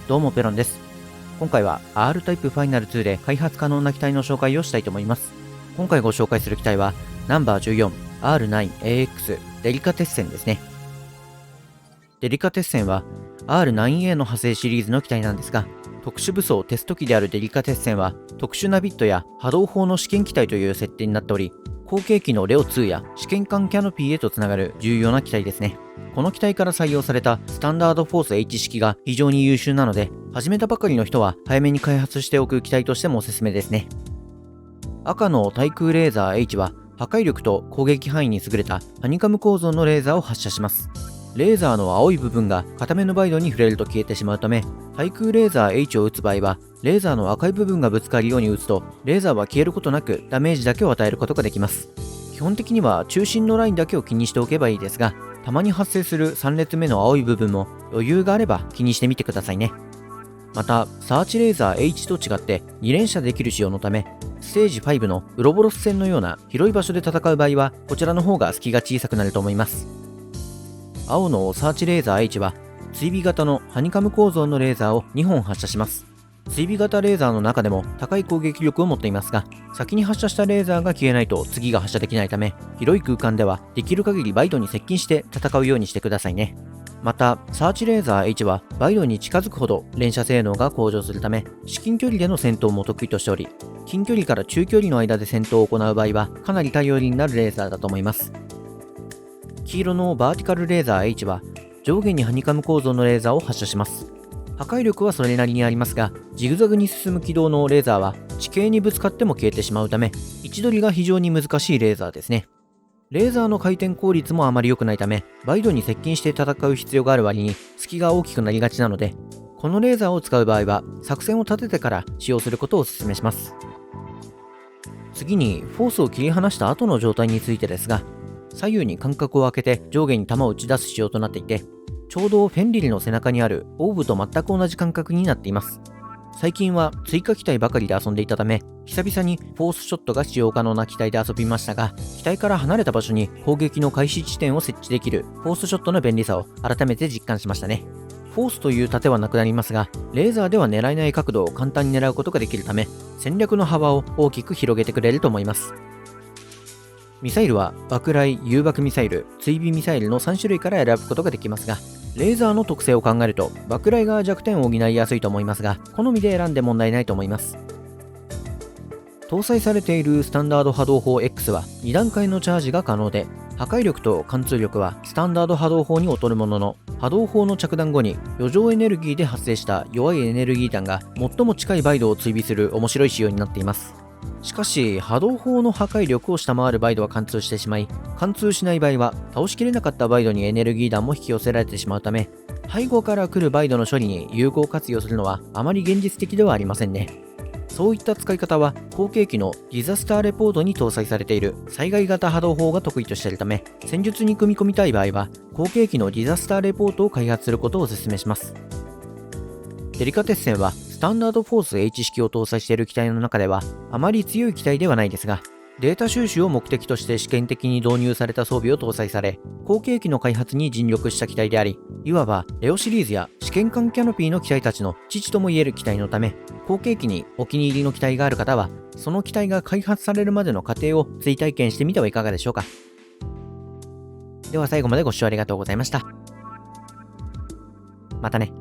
どうもペロンです。今回は R タイプファイナル2で開発可能な機体の紹介をしたいと思います。今回ご紹介する機体はナンバー 14R9AX デリカテッセンですね。デリカテッセンは R9A の派生シリーズの機体なんですが、特殊武装テスト機であるデリカテッセンは特殊なビットや波動砲の試験機体という設定になっており、後継機のレオ2や試験管キャノピーへとつながる重要な機体ですね。この機体から採用されたスタンダードフォース H 式が非常に優秀なので、始めたばかりの人は早めに開発しておく機体としてもおすすめですね。赤の対空レーザー H は破壊力と攻撃範囲に優れたハニカム構造のレーザーを発射します。レーザーの青い部分が固めのバイドに触れると消えてしまうため、対空レーザー H を撃つ場合はレーザーの赤い部分がぶつかるように撃つと、レーザーは消えることなくダメージだけを与えることができます。基本的には中心のラインだけを気にしておけばいいですが、たまに発生する3列目の青い部分も余裕があれば気にしてみてくださいね。また、サーチレーザー H と違って2連射できる仕様のため、ステージ5のウロボロス戦のような広い場所で戦う場合は、こちらの方が隙が小さくなると思います。青のサーチレーザー H は追尾型のハニカム構造のレーザーを2本発射します。追尾型レーザーの中でも高い攻撃力を持っていますが、先に発射したレーザーが消えないと次が発射できないため、広い空間ではできる限りバイドに接近して戦うようにしてくださいね。また、サーチレーザー H はバイドに近づくほど連射性能が向上するため、至近距離での戦闘も得意としており、近距離から中距離の間で戦闘を行う場合はかなり頼りになるレーザーだと思います。黄色のバーティカルレーザー H は上下にハニカム構造のレーザーを発射します。破壊力はそれなりにありますが、ジグザグに進む軌道のレーザーは地形にぶつかっても消えてしまうため、位置取りが非常に難しいレーザーですね。レーザーの回転効率もあまり良くないため、バイドに接近して戦う必要がある割に隙が大きくなりがちなので、このレーザーを使う場合は作戦を立ててから使用することをお勧めします。次にフォースを切り離した後の状態についてですが、左右に間隔を空けて上下に弾を打ち出す仕様となっていて、ちょうどフェンリルの背中にあるオーブと全く同じ感覚になっています。最近は追加機体ばかりで遊んでいたため、久々にフォースショットが使用可能な機体で遊びましたが、機体から離れた場所に攻撃の開始地点を設置できるフォースショットの便利さを改めて実感しましたね。フォースという盾はなくなりますが、レーザーでは狙えない角度を簡単に狙うことができるため、戦略の幅を大きく広げてくれると思います。ミサイルは爆雷、誘爆ミサイル、追尾ミサイルの3種類から選ぶことができますが、レーザーの特性を考えると爆雷が弱点を補いやすいと思いますが、好みで選んで問題ないと思います。搭載されているスタンダード波動砲 X は2段階のチャージが可能で、破壊力と貫通力はスタンダード波動砲に劣るものの、波動砲の着弾後に余剰エネルギーで発生した弱いエネルギー弾が最も近いバイドを追尾する面白い仕様になっています。しかし、波動砲の破壊力を下回るバイドは貫通してしまい、貫通しない場合は倒しきれなかったバイドにエネルギー弾も引き寄せられてしまうため、背後から来るバイドの処理に有効活用するのはあまり現実的ではありませんね。そういった使い方は後継機のディザスターレポートに搭載されている災害型波動砲が得意としているため、戦術に組み込みたい場合は後継機のディザスターレポートを開発することをお勧めします。デリカテッセンはスタンダードフォース H 式を搭載している機体の中ではあまり強い機体ではないですが、データ収集を目的として試験的に導入された装備を搭載され、後継機の開発に尽力した機体であり、いわばレオシリーズや試験管キャノピーの機体たちの父ともいえる機体のため、後継機にお気に入りの機体がある方は、その機体が開発されるまでの過程を追体験してみてはいかがでしょうか。では最後までご視聴ありがとうございました。またね。